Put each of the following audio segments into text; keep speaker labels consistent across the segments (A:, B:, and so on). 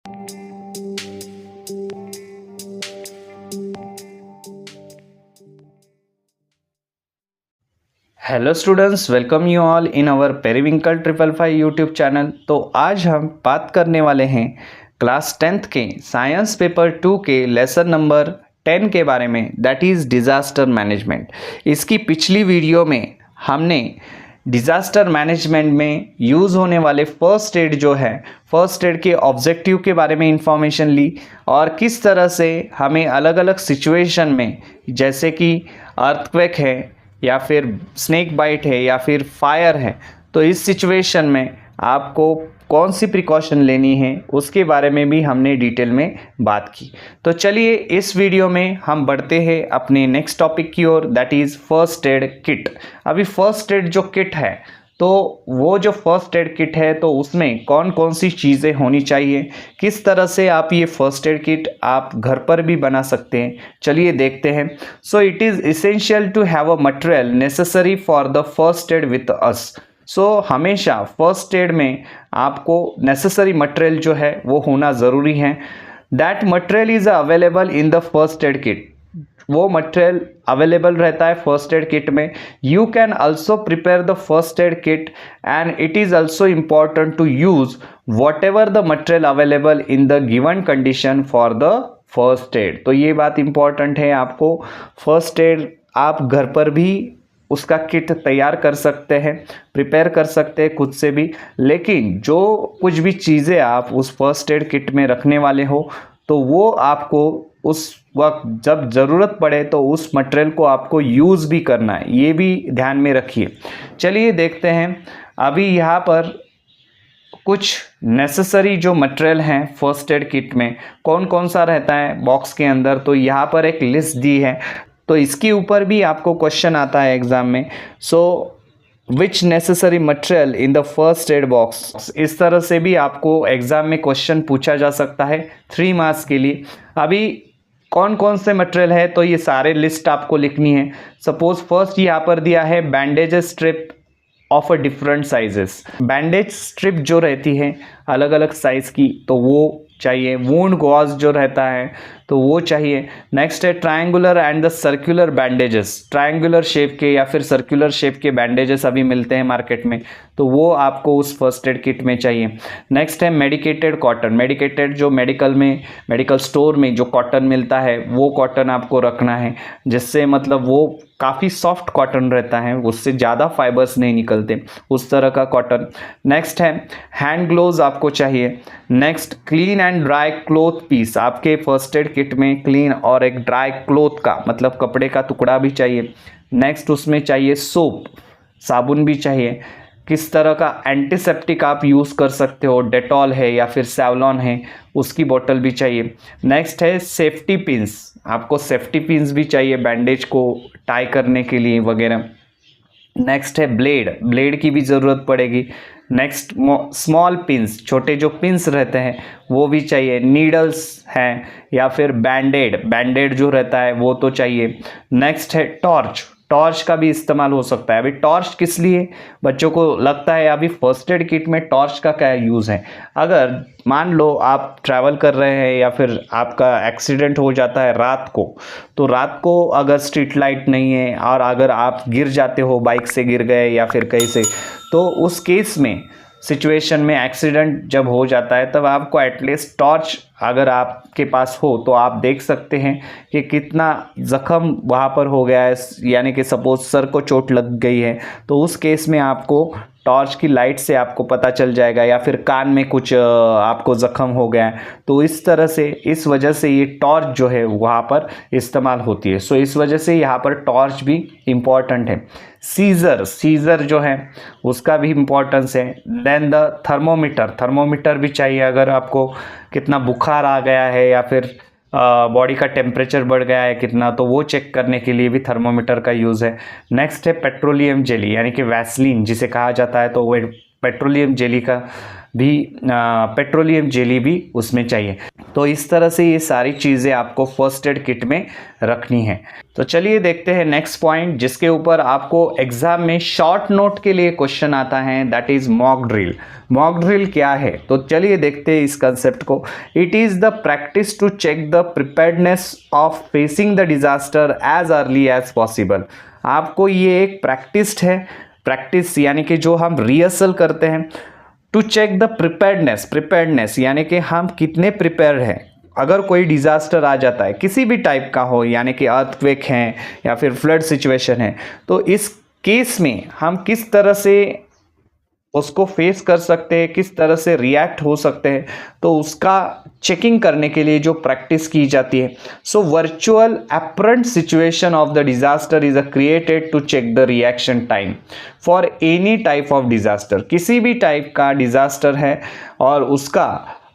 A: Hello students, welcome you all in our periwinkle 555 YouTube channel. तो आज हम बात करने वाले हैं क्लास 10th के साइंस पेपर 2 के लेसन नंबर 10 के बारे में, दैट इज़ डिज़ास्टर मैनेजमेंट। इसकी पिछली वीडियो में हमने डिज़ास्टर मैनेजमेंट में यूज़ होने वाले फर्स्ट एड जो है, फर्स्ट एड के ऑब्जेक्टिव के बारे में इंफॉर्मेशन ली और किस तरह से हमें अलग अलग सिचुएशन में, जैसे कि अर्थक्वेक है या फिर स्नेक बाइट है या फिर फायर है, तो इस सिचुएशन में आपको कौन सी प्रिकॉशन लेनी है उसके बारे में भी हमने डिटेल में बात की। तो चलिए इस वीडियो में हम बढ़ते हैं अपने नेक्स्ट टॉपिक की ओर, that is first aid kit. अभी फर्स्ट एड जो किट है, तो वो जो फर्स्ट एड किट है तो उसमें कौन कौन सी चीज़ें होनी चाहिए, किस तरह से आप ये फर्स्ट एड किट आप घर पर भी बना सकते हैं, चलिए देखते हैं। So it is essential to have a material necessary for the first aid with us. So हमेशा फर्स्ट एड में आपको नेसेसरी मटेरियल जो है वो होना ज़रूरी है। That material is available in the first aid kit. वो मटेरियल अवेलेबल रहता है फर्स्ट एड किट में। You can also prepare the first aid kit and it is also important to use whatever the material available in the given condition for the first aid. तो ये बात important है, आपको first aid आप घर पर भी उसका किट तैयार कर सकते हैं, प्रिपेयर कर सकते हैं खुद से भी, लेकिन जो कुछ भी चीज़ें आप उस फर्स्ट एड किट में रखने वाले हो तो वो आपको उस वक्त जब ज़रूरत पड़े तो उस मटेरियल को आपको यूज़ भी करना है, ये भी ध्यान में रखिए। चलिए देखते हैं अभी यहाँ पर कुछ नेसेसरी जो मटेरियल हैं फर्स्ट एड किट में कौन कौन सा रहता है बॉक्स के अंदर। तो यहाँ पर एक लिस्ट दी है, तो इसके ऊपर भी आपको क्वेश्चन आता है एग्ज़ाम में। So which necessary material in the first aid box, इस तरह से भी आपको एग्ज़ाम में क्वेश्चन पूछा जा सकता है 3 मार्क्स के लिए। अभी कौन कौन से मटेरियल है तो ये सारे लिस्ट आपको लिखनी है। सपोज फर्स्ट यहाँ पर दिया है bandage strip of a different sizes. Bandage strip जो रहती है अलग अलग साइज़ की तो वो चाहिए। वूंड गॉज जो रहता है तो वो चाहिए। नेक्स्ट है triangular and the circular bandages. Triangular shape के या फिर सर्कुलर शेप के बैंडेजेस अभी मिलते हैं मार्केट में, तो वो आपको उस फर्स्ट एड किट में चाहिए। नेक्स्ट है मेडिकेटेड कॉटन। मेडिकेटेड जो मेडिकल स्टोर में जो कॉटन मिलता है वो कॉटन आपको रखना है, जिससे मतलब वो काफ़ी सॉफ्ट कॉटन रहता है, उससे ज़्यादा फाइबर्स नहीं निकलते, उस तरह का कॉटन। नेक्स्ट है हैंड ग्लोव्स आपको चाहिए। Next clean and dry cloth piece. आपके फर्स्ट एड किट में क्लीन और एक ड्राई क्लोथ का मतलब कपड़े का टुकड़ा भी चाहिए। नेक्स्ट उसमें चाहिए सोप, साबुन भी चाहिए। किस तरह का एंटीसेप्टिक आप यूज़ कर सकते हो, डेटॉल है या फिर सेवलॉन है, उसकी बोतल भी चाहिए। नेक्स्ट है सेफ्टी पिंस। आपको सेफ्टी पिंस भी चाहिए बैंडेज को टाई करने के लिए वगैरह। नेक्स्ट है ब्लेड की भी ज़रूरत पड़ेगी। नेक्स्ट स्मॉल पिंस, छोटे जो पिंस रहते हैं वो भी चाहिए। नीडल्स हैं या फिर बैंडेड जो रहता है वो तो चाहिए। नेक्स्ट है टॉर्च का भी इस्तेमाल हो सकता है। अभी टॉर्च किस लिए बच्चों को लगता है अभी फर्स्ट एड किट में टॉर्च का क्या यूज़ है। अगर मान लो आप ट्रैवल कर रहे हैं या फिर आपका एक्सीडेंट हो जाता है रात को, तो रात को अगर स्ट्रीट लाइट नहीं है और अगर आप गिर जाते हो, बाइक से गिर गए या फिर कहीं से, तो उस केस में सिचुएशन में एक्सीडेंट जब हो जाता है तब आपको एटलीस्ट टॉर्च अगर आपके पास हो तो आप देख सकते हैं कि कितना ज़ख्म वहाँ पर हो गया है, यानी कि सपोज सर को चोट लग गई है तो उस केस में आपको टॉर्च की लाइट से आपको पता चल जाएगा, या फिर कान में कुछ आपको ज़ख्म हो गया है तो इस तरह से, इस वजह से ये टॉर्च जो है वहाँ पर इस्तेमाल होती है। सो इस वजह से यहाँ पर टॉर्च भी इम्पॉर्टेंट है। सीज़र जो है उसका भी इम्पोर्टेंस है। देन द थर्मोमीटर भी चाहिए, अगर आपको कितना बुखार आ गया है या फिर बॉडी का टेम्परेचर बढ़ गया है कितना, तो वो चेक करने के लिए भी थर्मोमीटर का यूज़ है। नेक्स्ट है पेट्रोलियम जेली, यानी कि वैसलीन जिसे कहा जाता है, तो वो पेट्रोलियम जेली भी उसमें चाहिए। तो इस तरह से ये सारी चीज़ें आपको फर्स्ट एड किट में रखनी है। तो चलिए देखते हैं नेक्स्ट पॉइंट, जिसके ऊपर आपको एग्जाम में शॉर्ट नोट के लिए क्वेश्चन आता है, that is mock drill. Mock drill क्या है, तो चलिए देखते हैं इस कंसेप्ट को। It is the practice to check the preparedness of facing the disaster as early as possible. आपको ये एक प्रैक्टिस यानी कि जो हम रिहर्सल करते हैं, टू चेक द प्रिपेयर्डनेस यानी कि हम कितने प्रिपेयर्ड हैं। अगर कोई डिज़ास्टर आ जाता है किसी भी टाइप का हो, यानी कि अर्थक्वेक है या फिर फ्लड सिचुएशन है, तो इस केस में हम किस तरह से उसको फेस कर सकते हैं, किस तरह से रिएक्ट हो सकते हैं, तो उसका चेकिंग करने के लिए जो प्रैक्टिस की जाती है। So virtual apparent situation of the disaster is created to check the reaction time for any type of disaster. किसी भी टाइप का डिजास्टर है और उसका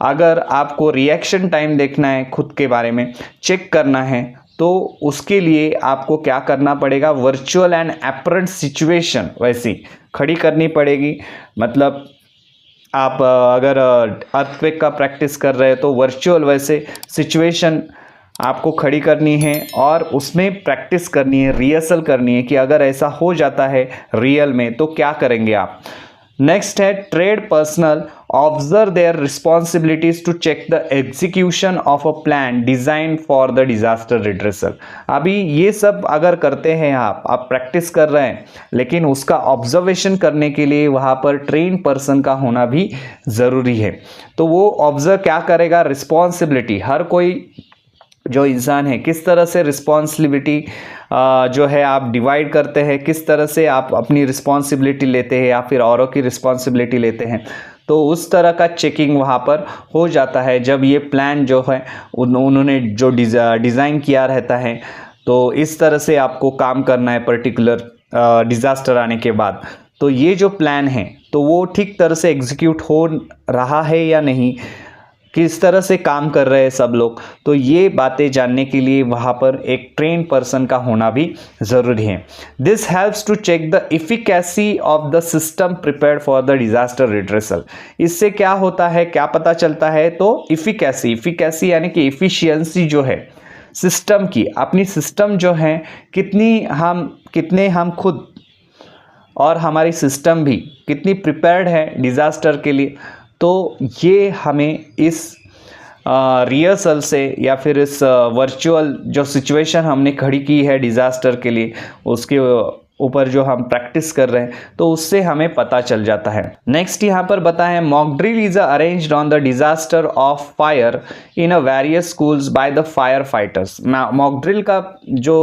A: अगर आपको रिएक्शन टाइम देखना है, खुद के बारे में चेक करना है, तो उसके लिए आपको क्या करना पड़ेगा, वर्चुअल एंड अपरेंट सिचुएशन वैसी खड़ी करनी पड़ेगी। मतलब आप अगर अर्थक्वेक का प्रैक्टिस कर रहे हैं तो वर्चुअल वैसे सिचुएशन आपको खड़ी करनी है और उसमें प्रैक्टिस करनी है, रिहर्सल करनी है कि अगर ऐसा हो जाता है रियल में तो क्या करेंगे आप। नेक्स्ट है trained personnel observe their responsibilities to check the execution of a plan design for the disaster redressal. अभी ये सब अगर करते हैं आप प्रैक्टिस कर रहे हैं, लेकिन उसका ऑब्जर्वेशन करने के लिए वहाँ पर ट्रेन पर्सन का होना भी ज़रूरी है। तो वो ऑब्जर्व क्या करेगा, रिस्पॉन्सिबिलिटी, हर कोई जो इंसान है किस तरह से रिस्पॉन्सिबिलिटी जो है आप डिवाइड करते हैं, किस तरह से आप अपनी रिस्पॉन्सिबिलिटी लेते हैं या फिर औरों की रिस्पॉन्सिबिलिटी लेते हैं, तो उस तरह का चेकिंग वहाँ पर हो जाता है जब ये प्लान जो है उन्होंने जो डिज़ाइन किया रहता है। तो इस तरह से आपको काम करना है पर्टिकुलर डिज़ास्टर आने के बाद। तो ये जो प्लान है तो वो ठीक तरह से एग्जीक्यूट हो रहा है या नहीं, किस तरह से काम कर रहे हैं सब लोग, तो ये बातें जानने के लिए वहाँ पर एक ट्रेन पर्सन का होना भी ज़रूरी है। This helps to check the efficacy of the system prepared for the disaster redressal. इससे क्या होता है, क्या पता चलता है, तो इफिकेसी यानी कि इफिशियंसी जो है सिस्टम की, अपनी सिस्टम जो है कितने हम खुद और हमारी सिस्टम भी कितनी प्रिपेयर्ड है डिज़ास्टर के लिए। तो ये हमें इस रिहर्सल से या फिर इस वर्चुअल जो सिचुएशन हमने खड़ी की है डिज़ास्टर के लिए, उसके ऊपर जो हम प्रैक्टिस कर रहे हैं, तो उससे हमें पता चल जाता है। नेक्स्ट यहाँ पर बताएं है, mock drill is arranged on the disaster of fire in a various schools by the fire fighters. Mock drill का जो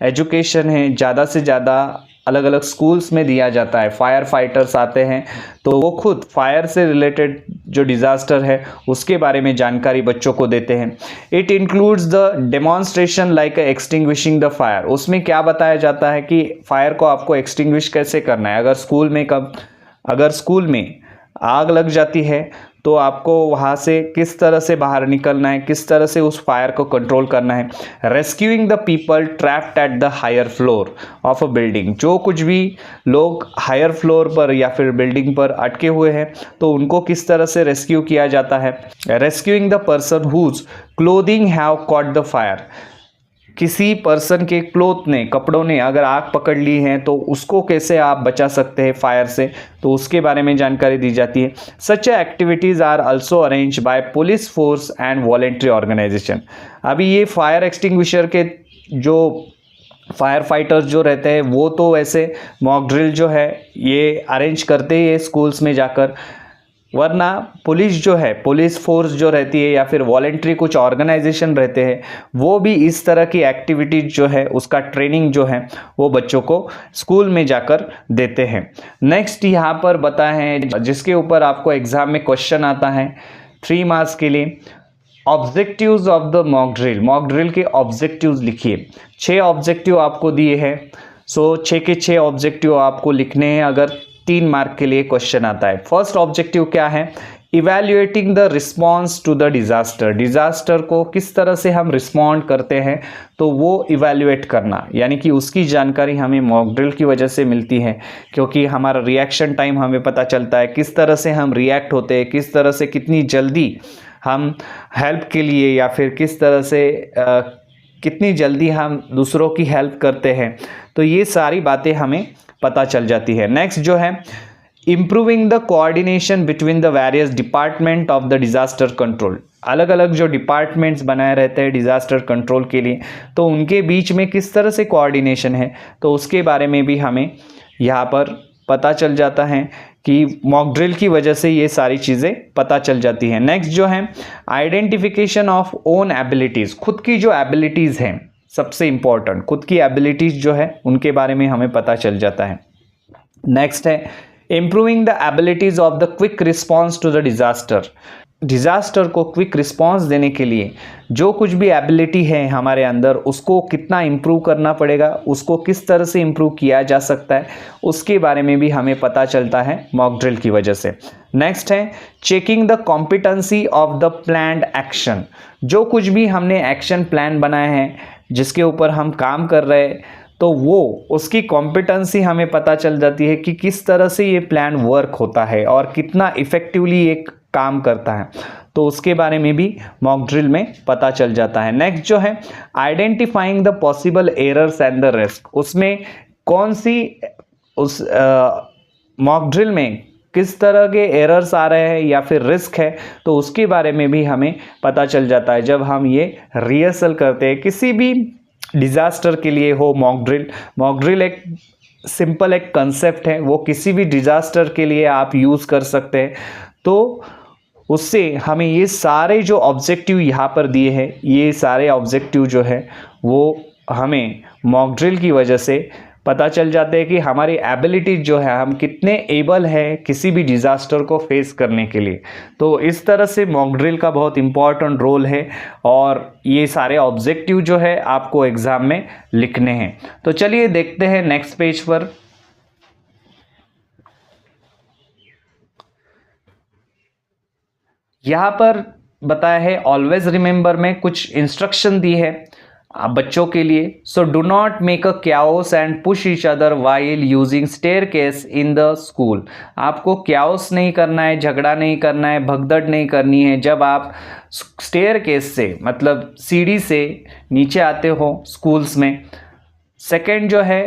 A: एजुकेशन है ज़्यादा से ज़्यादा अलग अलग स्कूल्स में दिया जाता है। फायर फाइटर्स आते हैं तो वो खुद फायर से रिलेटेड जो डिज़ास्टर है उसके बारे में जानकारी बच्चों को देते हैं। It includes the demonstration like extinguishing the fire. उसमें क्या बताया जाता है कि फायर को आपको एक्सटिंग्विश कैसे करना है। अगर स्कूल में आग लग जाती है तो आपको वहाँ से किस तरह से बाहर निकलना है, किस तरह से उस फायर को कंट्रोल करना है। Rescuing the people trapped at the higher floor of a building. जो कुछ भी लोग हायर फ्लोर पर या फिर बिल्डिंग पर अटके हुए हैं तो उनको किस तरह से रेस्क्यू किया जाता है। Rescuing the person whose clothing have caught the fire. किसी पर्सन के कपड़ों ने अगर आग पकड़ ली है तो उसको कैसे आप बचा सकते हैं फायर से, तो उसके बारे में जानकारी दी जाती है। Such activities are also arrange by police force and voluntary organisation. अभी ये फायर एक्सटिंग्विशर के जो फायर फाइटर्स जो रहते हैं वो तो वैसे मॉक ड्रिल जो है ये अरेंज करते ही है स्कूल्स में जाकर, वरना पुलिस जो है, पुलिस फोर्स जो रहती है या फिर वॉलेंट्री कुछ ऑर्गेनाइजेशन रहते हैं, वो भी इस तरह की एक्टिविटीज जो है उसका ट्रेनिंग जो है वो बच्चों को स्कूल में जाकर देते हैं। नेक्स्ट यहाँ पर बताए हैं जिसके ऊपर आपको एग्जाम में क्वेश्चन आता है 3 मार्क्स के लिए, objectives of the mock drill. Mock drill के ऑब्जेक्टिव्स लिखिए। 6 ऑब्जेक्टिव आपको दिए हैं, सो 6 के 6 ऑब्जेक्टिव आपको लिखने हैं अगर 3 मार्क के लिए क्वेश्चन आता है। फर्स्ट ऑब्जेक्टिव क्या है, evaluating the response to the disaster. Disaster को किस तरह से हम रिस्पॉन्ड करते हैं तो वो इवैल्यूएट करना, यानी कि उसकी जानकारी हमें मॉक ड्रिल की वजह से मिलती है, क्योंकि हमारा रिएक्शन टाइम हमें पता चलता है, किस तरह से हम रिएक्ट होते हैं, किस तरह से कितनी जल्दी हम हेल्प के लिए या फिर किस तरह से कितनी जल्दी हम दूसरों की हेल्प करते हैं, तो ये सारी बातें हमें पता चल जाती है। नेक्स्ट जो है improving the coordination between the various department of the disaster control. अलग अलग जो डिपार्टमेंट्स बनाए रहते हैं डिज़ास्टर कंट्रोल के लिए, तो उनके बीच में किस तरह से कोऑर्डिनेशन है, तो उसके बारे में भी हमें यहाँ पर पता चल जाता है कि मॉक ड्रिल की वजह से ये सारी चीज़ें पता चल जाती हैं। नेक्स्ट जो है आइडेंटिफिकेशन ऑफ ओन एबिलिटीज़। खुद की जो एबिलिटीज़ हैं, सबसे इम्पॉर्टेंट खुद की एबिलिटीज़ जो है उनके बारे में हमें पता चल जाता है। नेक्स्ट है improving the abilities of the quick response to the disaster. Disaster को क्विक रिस्पॉन्स देने के लिए जो कुछ भी एबिलिटी है हमारे अंदर, उसको कितना इम्प्रूव करना पड़ेगा, उसको किस तरह से इम्प्रूव किया जा सकता है, उसके बारे में भी हमें पता चलता है मॉक ड्रिल की वजह से। नेक्स्ट है checking the competency of the planned action. जो कुछ भी हमने एक्शन प्लान बनाए हैं, जिसके ऊपर हम काम कर रहे हैं, तो वो उसकी कॉम्पिटेंसी हमें पता चल जाती है कि किस तरह से ये प्लान वर्क होता है और कितना इफ़ेक्टिवली एक काम करता है, तो उसके बारे में भी मॉक ड्रिल में पता चल जाता है। नेक्स्ट जो है identifying the possible errors and the risk. उसमें कौन सी उस मॉक ड्रिल में किस तरह के एरर्स आ रहे हैं या फिर रिस्क है, तो उसके बारे में भी हमें पता चल जाता है जब हम ये रिहर्सल करते हैं किसी भी डिज़ास्टर के लिए हो। मॉक ड्रिल एक सिंपल एक कंसेप्ट है, वो किसी भी डिज़ास्टर के लिए आप यूज़ कर सकते हैं। तो उससे हमें ये सारे जो ऑब्जेक्टिव यहाँ पर दिए हैं, ये सारे ऑब्जेक्टिव जो है वो हमें मॉक ड्रिल की वजह से पता चल जाते हैं कि हमारी एबिलिटी जो है, हम कितने एबल हैं किसी भी डिज़ास्टर को फेस करने के लिए। तो इस तरह से मॉक ड्रिल का बहुत इम्पॉर्टेंट रोल है और ये सारे ऑब्जेक्टिव जो है आपको एग्ज़ाम में लिखने हैं। तो चलिए देखते हैं नेक्स्ट पेज पर। यहाँ पर बताया है ऑलवेज रिमेंबर में कुछ इंस्ट्रक्शन दी है बच्चों के लिए। So do not make a chaos and push each other while using staircase in the school. आपको क्याओस नहीं करना है, झगड़ा नहीं करना है, भगदड़ नहीं करनी है जब आप स्टेयरकेस से मतलब सीढ़ी से नीचे आते हो स्कूल्स में। सेकेंड जो है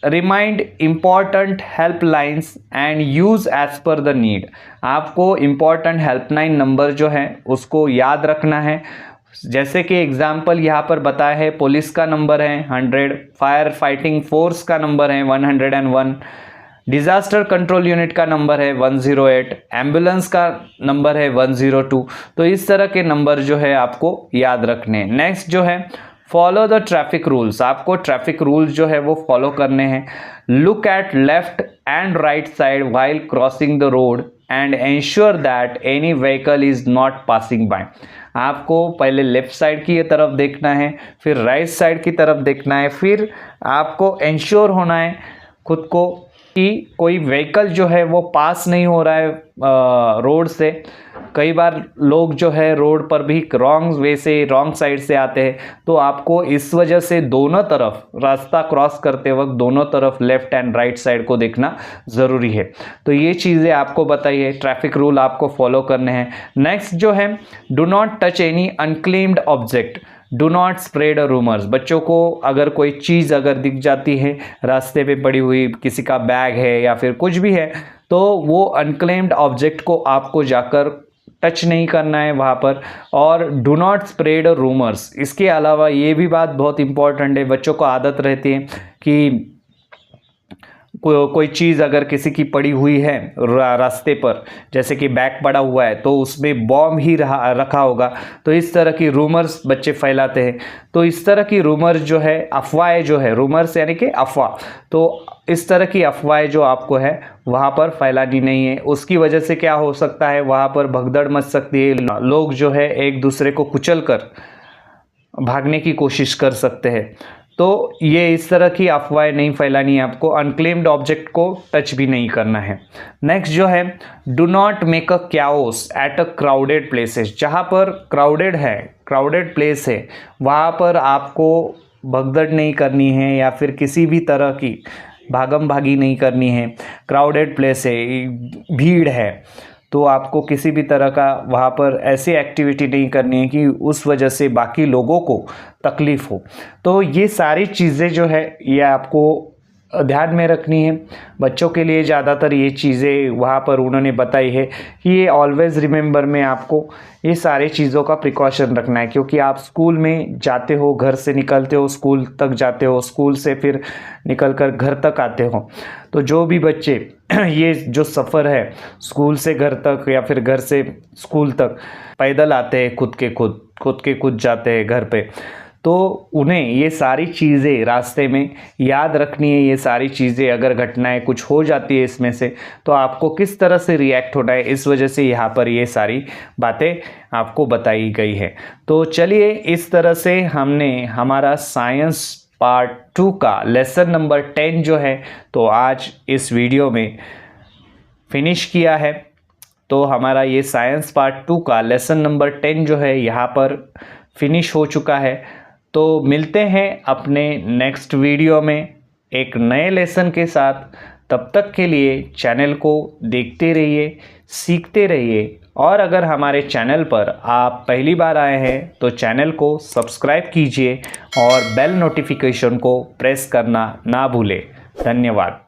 A: remind important helplines and use as per the need. आपको इम्पॉर्टेंट हेल्पलाइन नंबर जो है उसको याद रखना है। जैसे कि एग्जाम्पल यहाँ पर बताया है, पुलिस का नंबर है 100, फायर फाइटिंग फोर्स का नंबर है 101, डिज़ास्टर कंट्रोल यूनिट का नंबर है 108, एम्बुलेंस का नंबर है 102। तो इस तरह के नंबर जो है आपको याद रखने। नेक्स्ट जो है फॉलो द ट्रैफिक रूल्स। आपको ट्रैफिक रूल्स जो है वो फॉलो करने हैं। Look at left and right side while crossing the road and ensure that any vehicle is not passing by. आपको पहले लेफ्ट साइड की तरफ देखना है, फिर राइट साइड की तरफ देखना है, फिर आपको एंश्योर होना है खुद को कि कोई व्हीकल जो है वो पास नहीं हो रहा है रोड से। कई बार लोग जो है रोड पर भी रॉन्ग वे से, रॉन्ग साइड से आते हैं, तो आपको इस वजह से दोनों तरफ रास्ता क्रॉस करते वक्त दोनों तरफ लेफ्ट एंड राइट साइड को देखना ज़रूरी है। तो ये चीज़ें आपको बताइए, ट्रैफिक रूल आपको फॉलो करने हैं। नेक्स्ट जो है do not touch any unclaimed object, do not spread a rumours. बच्चों को अगर कोई चीज़ अगर दिख जाती है रास्ते पे पड़ी हुई, किसी का बैग है या फिर कुछ भी है, तो वो अनक्लेम्ड ऑब्जेक्ट को आपको जाकर टच नहीं करना है वहाँ पर। और डू नॉट स्प्रेड रूमर्स। इसके अलावा ये भी बात बहुत इंपॉर्टेंट है, बच्चों को आदत रहती है कि कोई चीज़ अगर किसी की पड़ी हुई है रास्ते पर, जैसे कि बैग पड़ा हुआ है तो उसमें बॉम्ब ही रखा होगा, तो इस तरह की रूमर्स बच्चे फैलाते हैं। तो इस तरह की रूमर्स जो है, अफवाहें जो है, रूमर्स यानी कि अफवाह, तो इस तरह की अफवाहें जो आपको है वहाँ पर फैलानी नहीं है। उसकी वजह से क्या हो सकता है, वहाँ पर भगदड़ मच सकती है, लोग जो है एक दूसरे को कुचल कर भागने की कोशिश कर सकते हैं। तो ये इस तरह की अफवाहें नहीं फैलानी है आपको। अनक्लेम्ड ऑब्जेक्ट को टच भी नहीं करना है। नेक्स्ट जो है do not make a chaos at a crowded places. जहाँ पर क्राउडेड है, क्राउडेड प्लेस है, वहाँ पर आपको भगदड़ नहीं करनी है या फिर किसी भी तरह की भागम भागी नहीं करनी है। क्राउडेड प्लेस है, भीड़ है, तो आपको किसी भी तरह का वहाँ पर ऐसी एक्टिविटी नहीं करनी है कि उस वजह से बाकी लोगों को तकलीफ़ हो। तो ये सारी चीज़ें जो है ये आपको ध्यान में रखनी है। बच्चों के लिए ज़्यादातर ये चीज़ें वहाँ पर उन्होंने बताई है कि ये ऑलवेज़ रिमेंबर में आपको ये सारी चीज़ों का प्रिकॉशन रखना है, क्योंकि आप स्कूल में जाते हो, घर से निकलते हो, स्कूल तक जाते हो, स्कूल से फिर निकल कर घर तक आते हो। तो जो भी बच्चे ये जो सफ़र है स्कूल से घर तक या फिर घर से स्कूल तक पैदल आते हैं, खुद के खुद जाते हैं घर पे, तो उन्हें ये सारी चीज़ें रास्ते में याद रखनी है। ये सारी चीज़ें अगर घटनाएं कुछ हो जाती है इसमें से, तो आपको किस तरह से रिएक्ट होना है, इस वजह से यहाँ पर ये सारी बातें आपको बताई गई है। तो चलिए, इस तरह से हमने हमारा साइंस पार्ट 2 का लेसन नंबर 10 जो है तो आज इस वीडियो में फिनिश किया है। तो हमारा ये साइंस पार्ट 2 का लेसन नंबर 10 जो है यहाँ पर फिनिश हो चुका है। तो मिलते हैं अपने नेक्स्ट वीडियो में एक नए लेसन के साथ। तब तक के लिए चैनल को देखते रहिए, सीखते रहिए, और अगर हमारे चैनल पर आप पहली बार आए हैं तो चैनल को सब्सक्राइब कीजिए और बेल नोटिफिकेशन को प्रेस करना ना भूलें। धन्यवाद।